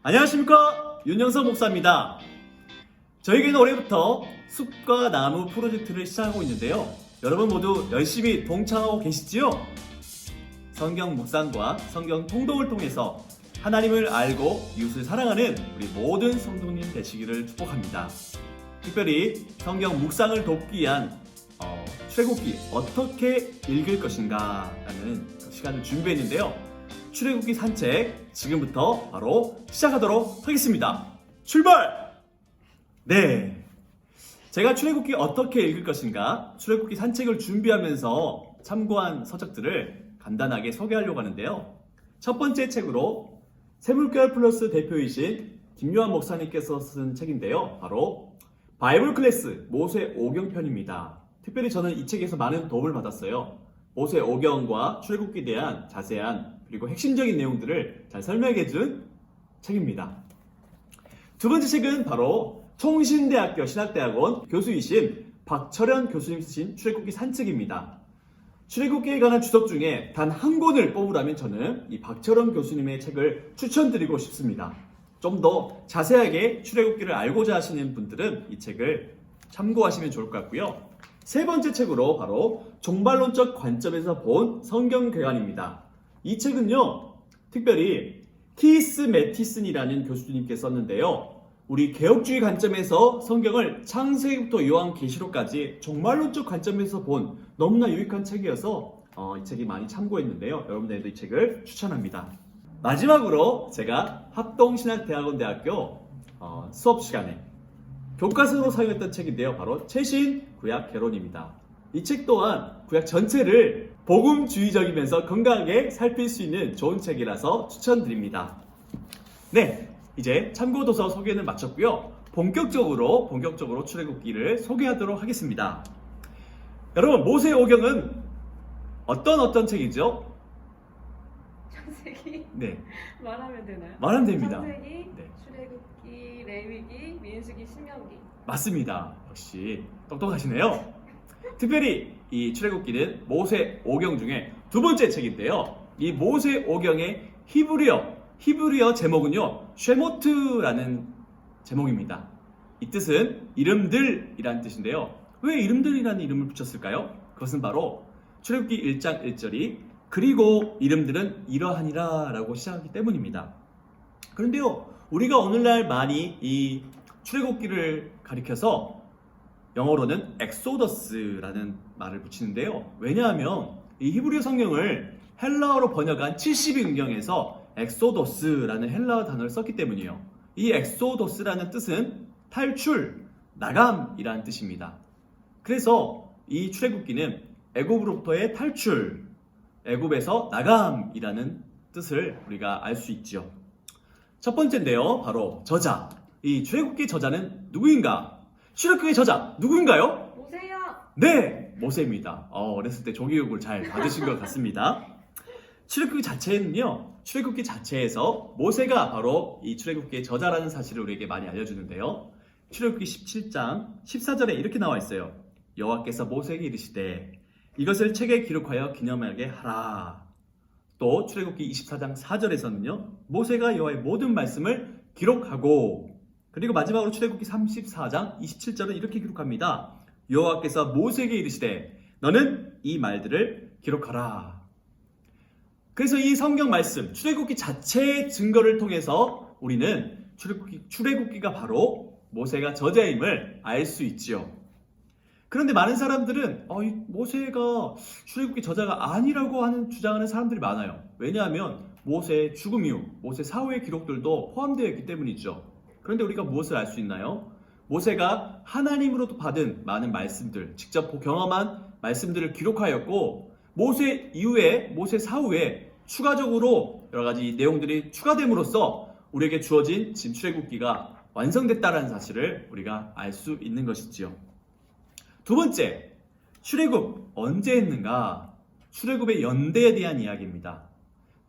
안녕하십니까, 윤영석 목사입니다. 저에게는 올해부터 숲과 나무 프로젝트를 시작하고 있는데요. 여러분 모두 열심히 동참하고 계시지요? 성경 묵상과 성경 통독을 통해서 하나님을 알고 이웃을 사랑하는 우리 모든 성도님 되시기를 축복합니다. 특별히 성경 묵상을 돕기 위한 출애굽기 어떻게 읽을 것인가 라는 시간을 준비했는데요. 출애굽기 산책 지금부터 바로 시작하도록 하겠습니다. 출발! 네, 제가 출애굽기 어떻게 읽을 것인가 출애굽기 산책을 준비하면서 참고한 서적들을 간단하게 소개하려고 하는데요. 첫 번째 책으로 세물교회 플러스 대표이신 김요한 목사님께서 쓴 책인데요. 바로 바이블 클래스 모세 오경편입니다. 특별히 저는 이 책에서 많은 도움을 받았어요. 모세 오경과 출애굽기에 대한 자세한 그리고 핵심적인 내용들을 잘 설명해준 책입니다. 두 번째 책은 바로 총신대학교 신학대학원 교수이신 박철현 교수님 쓰신 출애굽기 산책입니다. 출애굽기에 관한 주석 중에 단 한 권을 뽑으라면 저는 이 박철현 교수님의 책을 추천드리고 싶습니다. 좀 더 자세하게 출애굽기를 알고자 하시는 분들은 이 책을 참고하시면 좋을 것 같고요. 세 번째 책으로 바로 종말론적 관점에서 본 성경개관입니다. 이 책은요, 특별히 키스 매티슨이라는 교수님께서 썼는데요. 우리 개혁주의 관점에서 성경을 창세기부터 요한계시록까지 종말론적 관점에서 본 너무나 유익한 책이어서 이 책이 많이 참고했는데요. 여러분들도 이 책을 추천합니다. 마지막으로 제가 합동신학대학원대학교 수업 시간에 교과서로 사용했던 책인데요. 바로 최신 구약 개론입니다. 이 책 또한 구약 전체를 복음주의적이면서 건강하게 살필 수 있는 좋은 책이라서 추천드립니다. 네, 이제 참고도서 소개는 마쳤고요. 본격적으로 출애굽기를 소개하도록 하겠습니다. 여러분, 모세 오경은 어떤 책이죠? 창세기? 네, 말하면 되나요? 말하면 됩니다. 창세기, 네. 출애굽기, 레위기, 민수기, 신명기. 맞습니다. 역시 똑똑하시네요. 특별히 이 출애굽기는 모세 오경 중에 두 번째 책인데요. 이 모세 오경의 히브리어 제목은요, 쉐모트라는 제목입니다. 이 뜻은 이름들이라는 뜻인데요. 왜 이름들이라는 이름을 붙였을까요? 그것은 바로 출애굽기 1장 1절이 그리고 이름들은 이러하니라 라고 시작하기 때문입니다. 그런데요, 우리가 오늘날 많이 이 출애굽기를 가리켜서 영어로는 엑소더스라는 말을 붙이는데요. 왜냐하면 이 히브리어 성경을 헬라어로 번역한 70인경에서 엑소더스라는 헬라어 단어를 썼기 때문이에요. 이 엑소더스라는 뜻은 탈출, 나감이라는 뜻입니다. 그래서 이 출애굽기는 애굽으로부터의 탈출, 애굽에서 나감이라는 뜻을 우리가 알 수 있죠. 첫 번째인데요. 바로 저자. 이 출애굽기 저자는 누구인가? 출애굽기의 저자 누구인가요? 모세요! 네, 모세입니다. 어렸을 때 조기교육을 잘 받으신 것 같습니다. 출애굽기 자체에서 모세가 바로 이 출애굽기의 저자라는 사실을 우리에게 많이 알려주는데요. 출애굽기 17장 14절에 이렇게 나와 있어요. 여호와께서 모세에게 이르시되 이것을 책에 기록하여 기념하게 하라. 또 출애굽기 24장 4절에서는요. 모세가 여호와의 모든 말씀을 기록하고, 그리고 마지막으로 출애굽기 34장 27절은 이렇게 기록합니다. 여호와께서 모세에게 이르시되 너는 이 말들을 기록하라. 그래서 이 성경 말씀, 출애굽기 자체의 증거를 통해서 우리는 출애굽기가 바로 모세가 저자임을 알 수 있지요. 그런데 많은 사람들은 이 모세가 출애굽기 저자가 아니라고 주장하는 사람들이 많아요. 왜냐하면 모세의 죽음 이후 모세 사후의 기록들도 포함되어 있기 때문이죠. 그런데 우리가 무엇을 알 수 있나요? 모세가 하나님으로부터 받은 많은 말씀들, 직접 경험한 말씀들을 기록하였고, 모세 이후에, 모세 사후에 추가적으로 여러 가지 내용들이 추가됨으로써 우리에게 주어진 지금 출애굽기가 완성됐다는 사실을 우리가 알 수 있는 것이지요. 두 번째, 출애굽 언제 했는가? 출애굽의 연대에 대한 이야기입니다.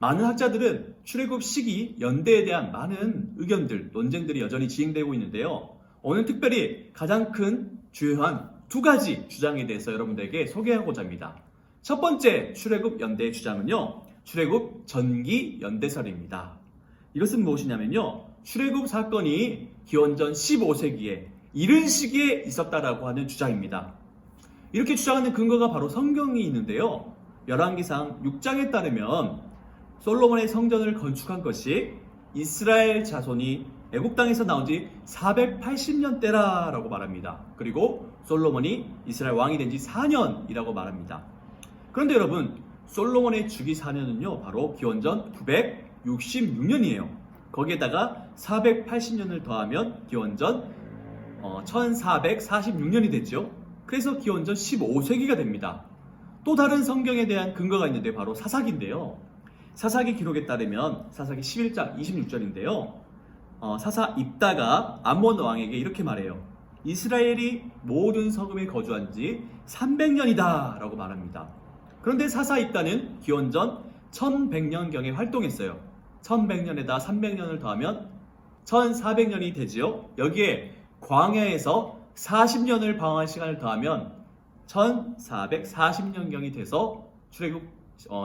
많은 학자들은 출애굽 시기, 연대에 대한 많은 의견들, 논쟁들이 여전히 진행되고 있는데요. 오늘 특별히 가장 큰 주요한 두 가지 주장에 대해서 여러분들에게 소개하고자 합니다. 첫 번째 출애굽 연대의 주장은요, 출애굽 전기 연대설입니다. 이것은 무엇이냐면요. 출애굽 사건이 기원전 15세기에 이른 시기에 있었다라고 하는 주장입니다. 이렇게 주장하는 근거가 바로 성경이 있는데요. 열왕기상 6장에 따르면 솔로몬의 성전을 건축한 것이 이스라엘 자손이 애굽 땅에서 나온 지 480년 때라고 말합니다. 그리고 솔로몬이 이스라엘 왕이 된 지 4년이라고 말합니다. 그런데 여러분, 솔로몬의 주기 4년은요, 바로 기원전 966년이에요. 거기에다가 480년을 더하면 기원전 1446년이 됐죠. 그래서 기원전 15세기가 됩니다. 또 다른 성경에 대한 근거가 있는데 바로 사사기인데요. 사사기 기록에 따르면 사사기 11장 26절인데요. 사사 입다가 암몬 왕에게 이렇게 말해요. 이스라엘이 모든 성읍에 거주한 지 300년이다 라고 말합니다. 그런데 사사 입다는 기원전 1100년경에 활동했어요. 1100년에다 300년을 더하면 1400년이 되지요. 여기에 광야에서 40년을 방황한 시간을 더하면 1440년경이 돼서 출애굽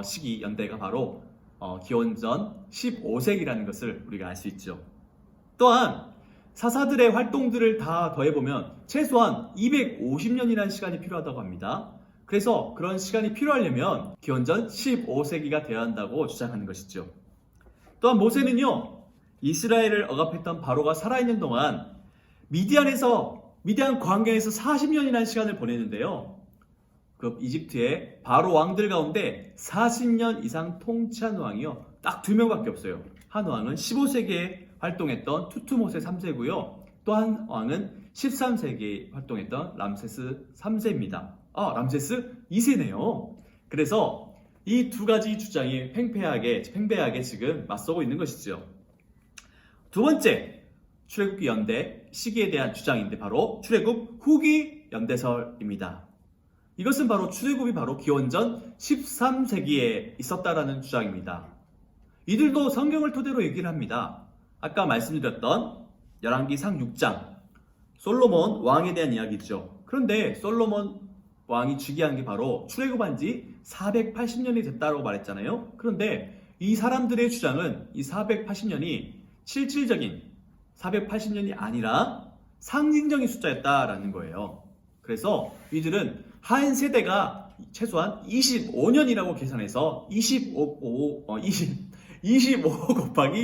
시기 연대가 바로 기원전 15세기라는 것을 우리가 알 수 있죠. 또한 사사들의 활동들을 다 더해보면 최소한 250년이라는 시간이 필요하다고 합니다. 그래서 그런 시간이 필요하려면 기원전 15세기가 되어야 한다고 주장하는 것이죠. 또한 모세는요, 이스라엘을 억압했던 바로가 살아있는 동안 미디안 광야에서 40년이라는 시간을 보냈는데요. 그 이집트의 바로 왕들 가운데 40년 이상 통치한 왕이요, 딱 2명밖에 없어요. 한 왕은 15세기에 활동했던 투투모세 3세고요. 또 한 왕은 13세기에 활동했던 람세스 3세입니다. 람세스 2세네요. 그래서 이 두 가지 주장이 팽배하게 지금 맞서고 있는 것이죠. 두 번째, 출애굽기 연대 시기에 대한 주장인데 바로 출애굽 후기 연대설입니다. 이것은 바로 출애굽이 바로 기원전 13세기에 있었다라는 주장입니다. 이들도 성경을 토대로 얘기를 합니다. 아까 말씀드렸던 열왕기상 6장 솔로몬 왕에 대한 이야기죠. 그런데 솔로몬 왕이 즉위한 게 바로 출애굽한 지 480년이 됐다고 말했잖아요. 그런데 이 사람들의 주장은 이 480년이 실질적인 480년이 아니라 상징적인 숫자였다라는 거예요. 그래서 이들은 한 세대가 최소한 25년이라고 계산해서 25 곱하기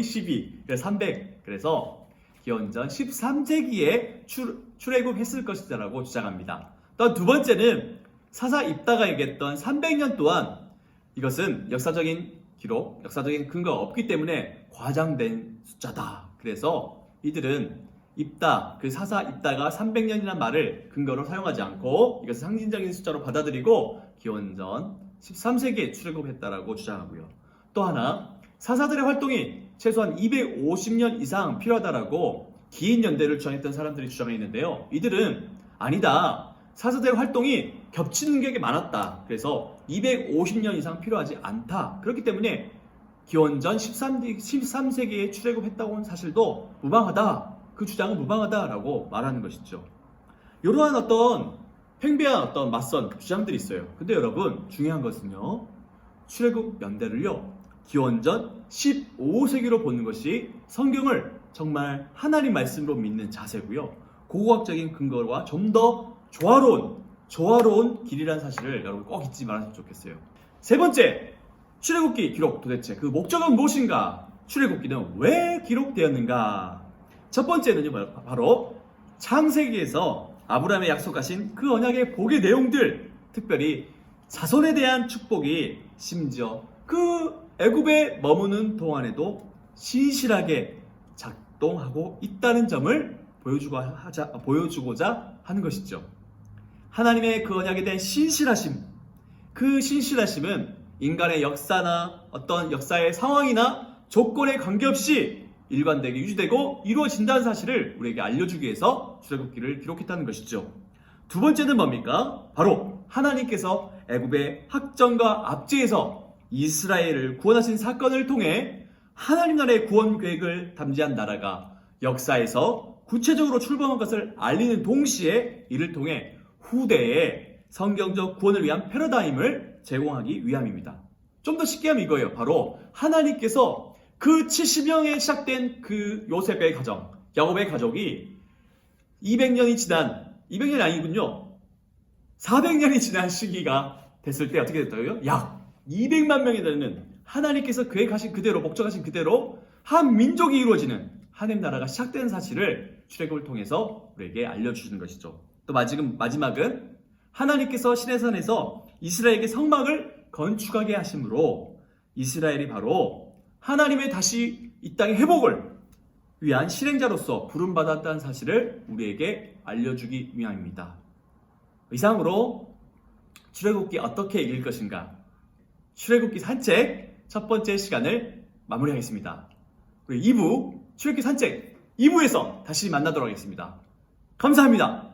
12, 그래서 300. 그래서 기원전 13세기에 출애굽했을 것이다라고 주장합니다. 또 두 번째는 사사 입다가 얘기했던 300년 동안 이것은 역사적인 기록, 역사적인 근거가 없기 때문에 과장된 숫자다. 그래서 이들은 사사 입다가 300년이라는 말을 근거로 사용하지 않고 이것을 상징적인 숫자로 받아들이고 기원전 13세기에 출애굽했다라고 주장하고요. 또 하나, 사사들의 활동이 최소한 250년 이상 필요하다라고 긴 연대를 주장했던 사람들이 주장해 있는데요. 이들은 아니다. 사사들의 활동이 겹치는 게 많았다. 그래서 250년 이상 필요하지 않다. 그렇기 때문에 기원전 13세기에 출애굽했다고 하는 사실도 무방하다. 그 주장은 무방하다라고 말하는 것이죠. 이러한 어떤 팽배한 맞선 주장들이 있어요. 근데 여러분, 중요한 것은요, 출애굽 연대를요, 기원전 15세기로 보는 것이 성경을 정말 하나님 말씀으로 믿는 자세고요. 고고학적인 근거와 좀 더 조화로운 길이라는 사실을 여러분 꼭 잊지 말았으면 좋겠어요. 세 번째, 출애굽기 기록 도대체 그 목적은 무엇인가? 출애굽기는 왜 기록되었는가? 첫 번째는요, 바로 창세기에서 아브라함의 약속하신 그 언약의 복의 내용들, 특별히 자손에 대한 축복이 심지어 그 애굽에 머무는 동안에도 신실하게 작동하고 있다는 점을 보여주고자 하는 것이죠. 하나님의 그 언약에 대한 신실하심, 그 신실하심은 인간의 역사나 어떤 역사의 상황이나 조건에 관계없이 일관되게 유지되고 이루어진다는 사실을 우리에게 알려주기 위해서 출애굽기를 기록했다는 것이죠. 두 번째는 뭡니까? 바로 하나님께서 애굽의 학정과 압제에서 이스라엘을 구원하신 사건을 통해 하나님 나라의 구원 계획을 담지한 나라가 역사에서 구체적으로 출범한 것을 알리는 동시에 이를 통해 후대에 성경적 구원을 위한 패러다임을 제공하기 위함입니다. 좀 더 쉽게 하면 이거예요. 바로 하나님께서 그 70년에 시작된 그 요셉의 가정, 야곱의 가족이 200년이 아니군요. 400년이 지난 시기가 됐을 때 어떻게 됐다고요? 약 200만 명이 되는 하나님께서 계획하신 그대로, 목적하신 그대로 한 민족이 이루어지는 하나님 나라가 시작된 사실을 출애굽을 통해서 우리에게 알려주시는 것이죠. 또 마지막은 하나님께서 시내산에서 이스라엘에게 성막을 건축하게 하심으로 이스라엘이 바로 하나님의 다시 이 땅의 회복을 위한 실행자로서 부름받았다는 사실을 우리에게 알려주기 위함입니다. 이상으로 출애굽기 어떻게 읽을 것인가, 출애굽기 산책 첫 번째 시간을 마무리하겠습니다. 우리 2부 출애굽기 산책 2부에서 다시 만나도록 하겠습니다. 감사합니다.